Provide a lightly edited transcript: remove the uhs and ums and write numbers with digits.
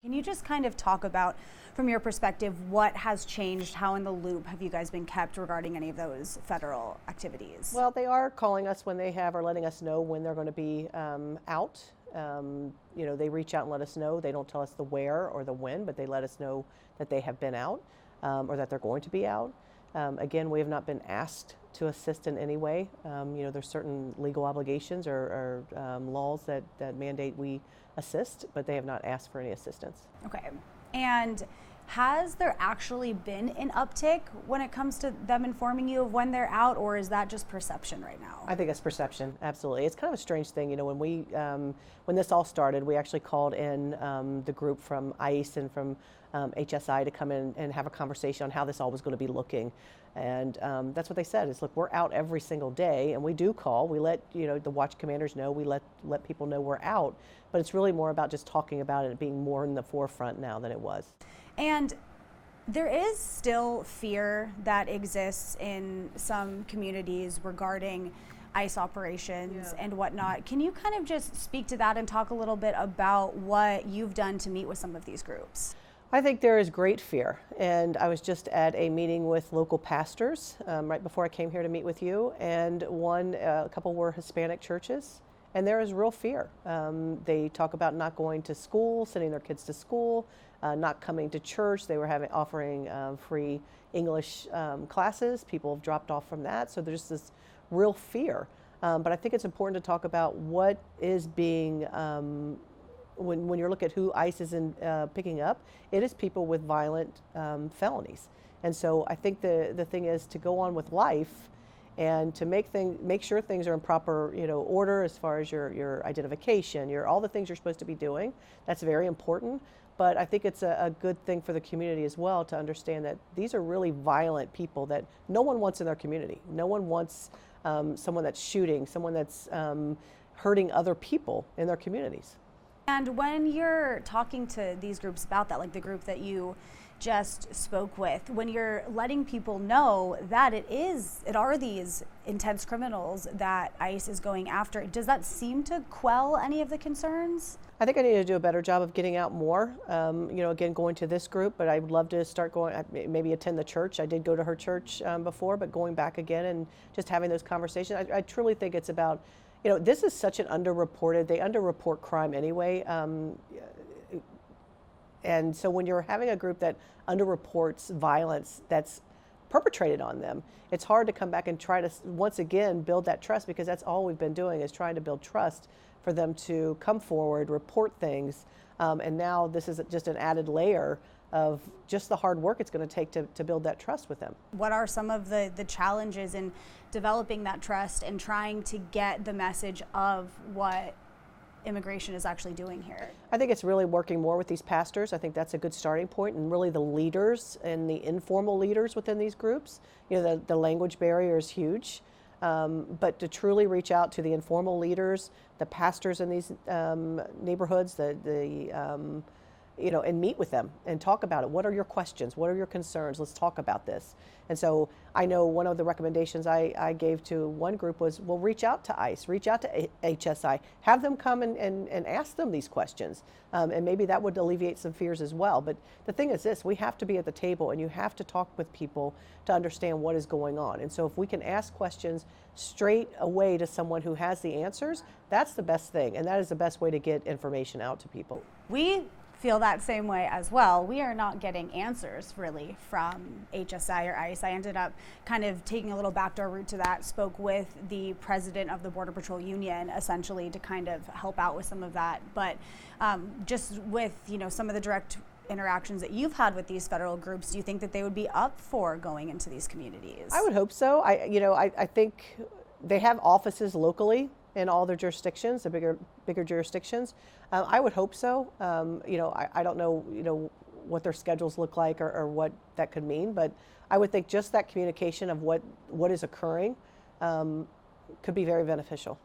Can you just kind of talk about, from your perspective, what has changed? How in the loop have you guys been kept regarding any of those federal activities? Well, they are calling us when they have, or letting us know when they're going to be out. They reach out and let us know. They don't tell us the where or the when, but they let us know that they have been out or that they're going to be out. Again, we have not been asked to assist in any way. There's certain legal obligations or laws that mandate we assist, but they have not asked for any assistance. Okay. And has there actually been an uptick when it comes to them informing you of when they're out, or is that just perception right now? I think it's perception, absolutely. It's kind of a strange thing, when this all started, we actually called in the group from ICE and from HSI to come in and have a conversation on how this all was going to be looking. And that's what they said is, look, we're out every single day, and we do call. We let the watch commanders know. We let people know we're out. But it's really more about just talking about it being more in the forefront now than it was. And there is still fear that exists in some communities regarding ICE operations and whatnot. Can you kind of just speak to that and talk a little bit about what you've done to meet with some of these groups? I think there is great fear, and I was just at a meeting with local pastors right before I came here to meet with you, and a couple were Hispanic churches, and there is real fear. They talk about not going to school, sending their kids to school, not coming to church. They were offering free English classes. People have dropped off from that, so there's this real fear. But I think it's important to talk about what is being when you look at who ICE is picking up, it is people with violent felonies. And so I think the thing is to go on with life and to make sure things are in proper order as far as your identification, all the things you're supposed to be doing. That's very important. But I think it's a good thing for the community as well to understand that these are really violent people that no one wants in their community. No one wants someone that's shooting, someone that's hurting other people in their communities. And when you're talking to these groups about that, like the group that you just spoke with, when you're letting people know that it are these intense criminals that ICE is going after, does that seem to quell any of the concerns? I think I need to do a better job of getting out more. Again, going to this group, but I would love to start going, maybe attend the church. I did go to her church before, but going back again and just having those conversations. I truly think it's about, this is such an they underreport crime anyway. And so when you're having a group that underreports violence that's perpetrated on them, it's hard to come back and try to once again build that trust, because that's all we've been doing is trying to build trust for them to come forward, report things. And now this is just an added layer of just the hard work it's going to take to build that trust with them. What are some of the challenges in developing that trust and trying to get the message of what immigration is actually doing here? I think it's really working more with these pastors. I think that's a good starting point, and really the leaders and the informal leaders within these groups. The language barrier is huge, but to truly reach out to the informal leaders, the pastors in these neighborhoods, and meet with them and talk about it. What are your questions? What are your concerns? Let's talk about this. And so I know one of the recommendations I gave to one group was, well, reach out to ICE, reach out to HSI, have them come and ask them these questions. And maybe that would alleviate some fears as well. But the thing is this, we have to be at the table, and you have to talk with people to understand what is going on. And so if we can ask questions straight away to someone who has the answers, that's the best thing. And that is the best way to get information out to people. We feel that same way as well. We are not getting answers really from HSI or ICE. I ended up kind of taking a little backdoor route to that, spoke with the president of the Border Patrol Union essentially to kind of help out with some of that. But just with some of the direct interactions that you've had with these federal groups, do you think that they would be up for going into these communities? I would hope so. I think they have offices locally in all their jurisdictions, the bigger jurisdictions. I would hope so. I don't know, what their schedules look like or what that could mean, but I would think just that communication of what is occurring could be very beneficial.